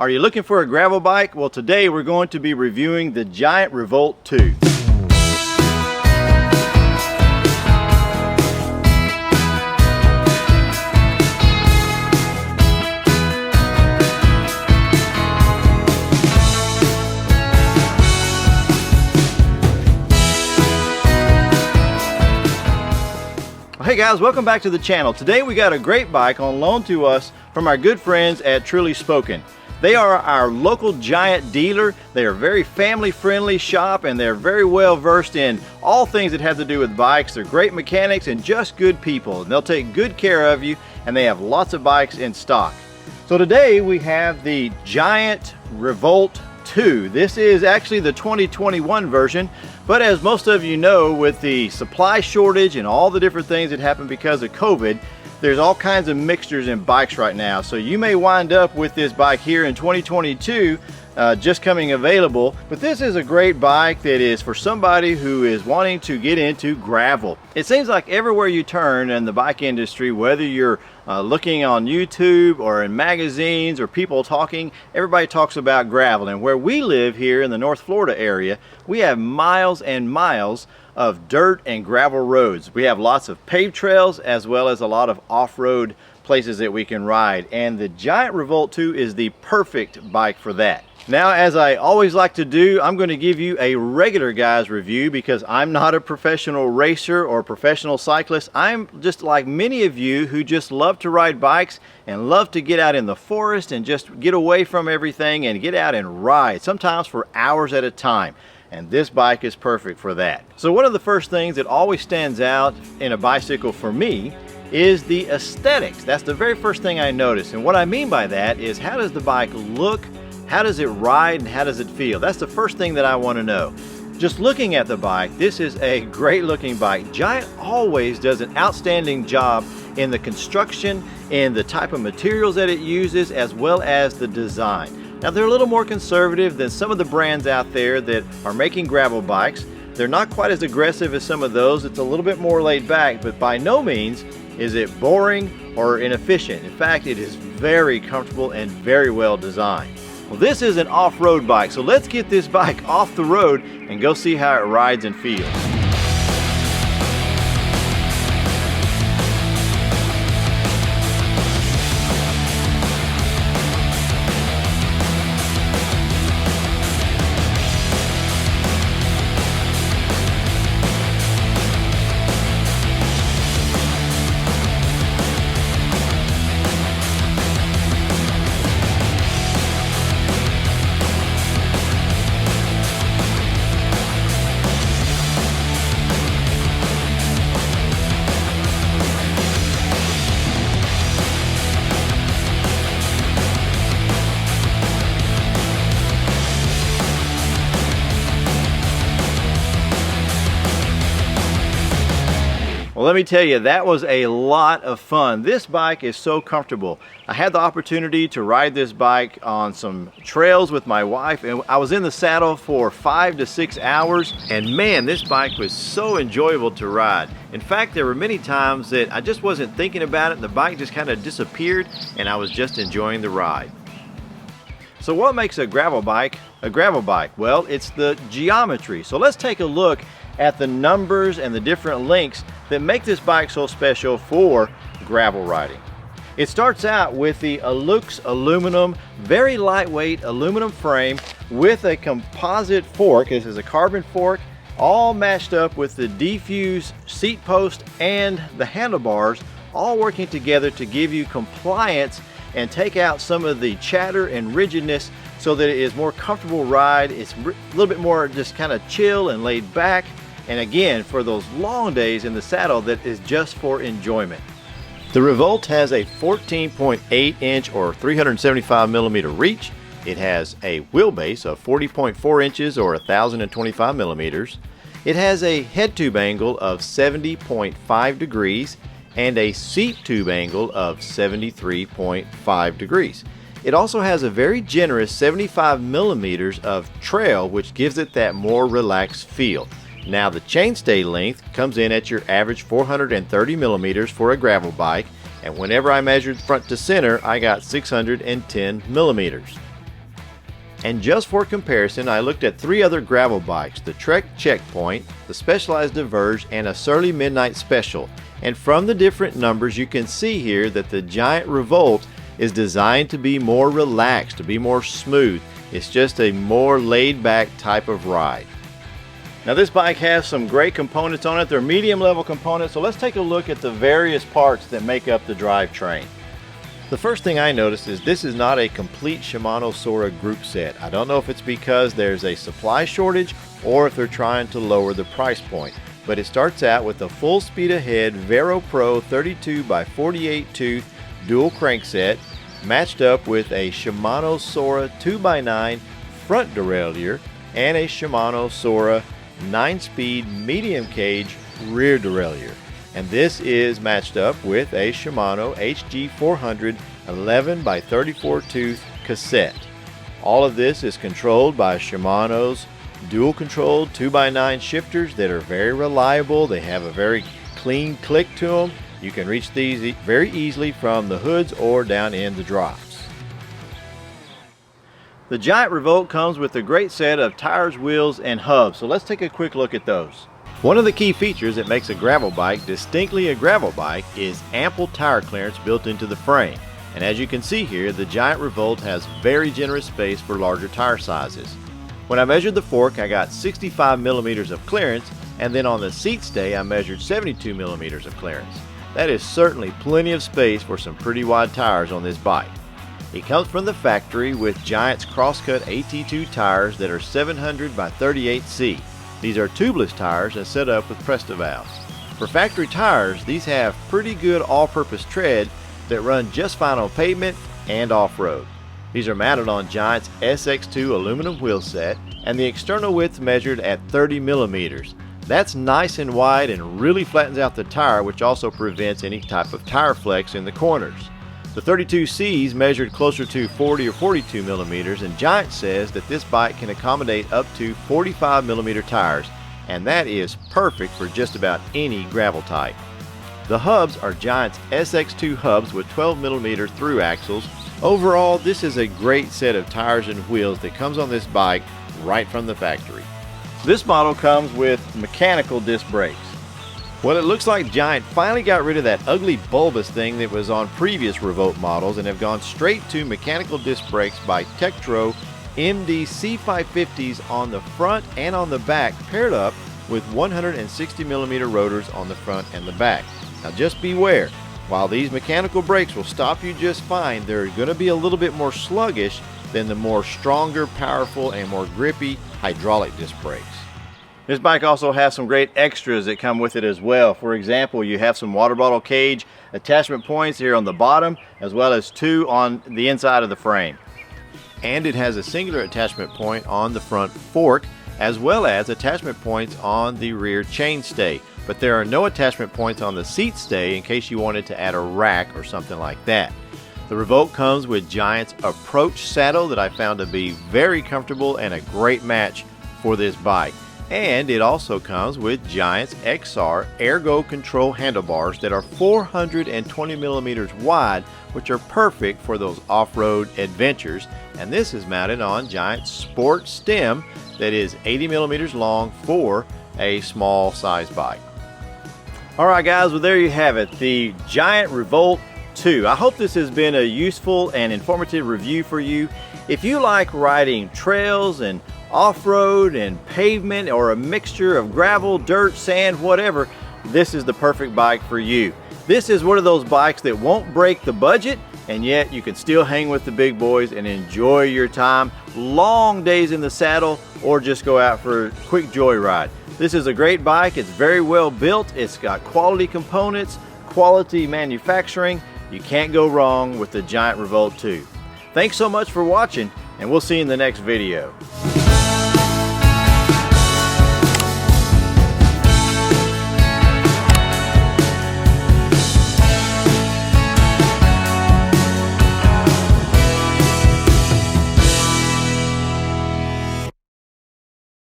Are you looking for a gravel bike? Well, today we're going to be reviewing the Giant Revolt 2. Hey guys, welcome back to the channel. Today we got a great bike on loan to us from our good friends at Truly Spoken. They are our local Giant dealer. They are a very family friendly shop and they're very well versed in all things that have to do with bikes. They're great mechanics and just good people, and they'll take good care of you, and they have lots of bikes in stock. So today we have the Giant Revolt 2. This is actually the 2021 version, but as most of you know, with the supply shortage and all the different things that happened because of COVID, there's all kinds of mixtures in bikes right now. So you may wind up with this bike here in 2022 just coming available. But this is a great bike that is for somebody who is wanting to get into gravel. It seems like everywhere you turn in the bike industry, whether you're looking on YouTube or in magazines or people talking, everybody talks about gravel. And where we live here in the North Florida area, we have miles and miles of dirt and gravel roads. We have lots of paved trails as well as a lot of off-road places that we can ride, and the Giant Revolt 2 is the perfect bike for that. Now, as I always like to do, I'm going to give you a regular guy's review because I'm not a professional racer or professional cyclist. I'm just like many of you who just love to ride bikes and love to get out in the forest and just get away from everything and get out and ride, sometimes for hours at a time. And this bike is perfect for that. So one of the first things that always stands out in a bicycle for me is the aesthetics. That's the very first thing I notice. And what I mean by that is, how does the bike look? How does it ride and how does it feel? That's the first thing that I want to know. Just looking at the bike, this is a great looking bike. Giant always does an outstanding job in the construction, in the type of materials that it uses, as well as the design. Now, they're a little more conservative than some of the brands out there that are making gravel bikes. They're not quite as aggressive as some of those. It's a little bit more laid back, but by no means is it boring or inefficient. In fact, it is very comfortable and very well designed. Well, this is an off-road bike, so let's get this bike off the road and go see how it rides and feels. Well, let me tell you, that was a lot of fun. This bike is so comfortable. I had the opportunity to ride this bike on some trails with my wife, and I was in the saddle for 5 to 6 hours, and man, this bike was so enjoyable to ride. In fact, there were many times that I just wasn't thinking about it. The bike just kind of disappeared, and I was just enjoying the ride. So what makes a gravel bike a gravel bike? Well, it's the geometry. So let's take a look at the numbers and the different links that make this bike so special for gravel riding. It starts out with the Alux aluminum, very lightweight aluminum frame with a composite fork. This is a carbon fork, all matched up with the diffuse seat post and the handlebars, all working together to give you compliance and take out some of the chatter and rigidness so that it is more comfortable ride. It's a little bit more just kind of chill and laid back. And again, for those long days in the saddle, that is just for enjoyment. The Revolt has a 14.8 inch or 375 millimeter reach. It has a wheelbase of 40.4 inches or 1025 millimeters. It has a head tube angle of 70.5 degrees and a seat tube angle of 73.5 degrees. It also has a very generous 75 millimeters of trail, which gives it that more relaxed feel. Now, the chainstay length comes in at your average 430 millimeters for a gravel bike, and whenever I measured front to center, I got 610 millimeters. And just for comparison, I looked at 3 other gravel bikes, the Trek Checkpoint, the Specialized Diverge, and a Surly Midnight Special. And from the different numbers, you can see here that the Giant Revolt is designed to be more relaxed, to be more smooth. It's just a more laid-back type of ride. Now this bike has some great components on it. They're medium level components, so let's take a look at the various parts that make up the drivetrain. The first thing I noticed is this is not a complete Shimano Sora group set. I don't know if it's because there's a supply shortage or if they're trying to lower the price point. But it starts out with a full speed ahead Vero Pro 32x48 tooth dual crankset matched up with a Shimano Sora 2x9 front derailleur and a Shimano Sora 9-speed medium cage rear derailleur. And this is matched up with a Shimano HG400 11x34 tooth cassette. All of this is controlled by Shimano's dual controlled 2x9 shifters that are very reliable. They have a very clean click to them. You can reach these very easily from the hoods or down in the drops. The Giant Revolt comes with a great set of tires, wheels, and hubs. So let's take a quick look at those. One of the key features that makes a gravel bike distinctly a gravel bike is ample tire clearance built into the frame. And as you can see here, the Giant Revolt has very generous space for larger tire sizes. When I measured the fork, I got 65 millimeters of clearance, and then on the seat stay, I measured 72 millimeters of clearance. That is certainly plenty of space for some pretty wide tires on this bike. It comes from the factory with Giant's Crosscut AT2 tires that are 700 by 38C. These are tubeless tires and set up with Presta valves. For factory tires, these have pretty good all-purpose tread that run just fine on pavement and off-road. These are mounted on Giant's SX2 aluminum wheel set, and the external width measured at 30 millimeters. That's nice and wide and really flattens out the tire, which also prevents any type of tire flex in the corners. The 32Cs measured closer to 40 or 42 millimeters, and Giant says that this bike can accommodate up to 45 millimeter tires, and that is perfect for just about any gravel type. The hubs are Giant's SX2 hubs with 12 millimeter through axles. Overall, this is a great set of tires and wheels that comes on this bike right from the factory. This model comes with mechanical disc brakes. Well, it looks like Giant finally got rid of that ugly bulbous thing that was on previous Revolt models and have gone straight to mechanical disc brakes by Tektro MD C550s on the front and on the back, paired up with 160 millimeter rotors on the front and the back. Now just beware, while these mechanical brakes will stop you just fine, they're going to be a little bit more sluggish than the more stronger, powerful, and more grippy hydraulic disc brakes. This bike also has some great extras that come with it as well. For example, you have some water bottle cage attachment points here on the bottom, as well as 2 on the inside of the frame. And it has a singular attachment point on the front fork, as well as attachment points on the rear chainstay. But there are no attachment points on the seat stay in case you wanted to add a rack or something like that. The Revolt comes with Giant's Approach saddle that I found to be very comfortable and a great match for this bike. And it also comes with Giant's XR Ergo Control handlebars that are 420 millimeters wide, which are perfect for those off-road adventures. And this is mounted on Giant's Sport stem that is 80 millimeters long for a small size bike. Alright guys, well there you have it, the Giant Revolt 2. I hope this has been a useful and informative review for you. If you like riding trails and off-road and pavement, or a mixture of gravel, dirt, sand, whatever, this is the perfect bike for you. This is one of those bikes that won't break the budget, and yet you can still hang with the big boys and enjoy your time, long days in the saddle, or just go out for a quick joyride. This is a great bike. It's very well built. It's got quality components, quality manufacturing. You can't go wrong with the Giant Revolt 2. Thanks so much for watching, and we'll see you in the next video.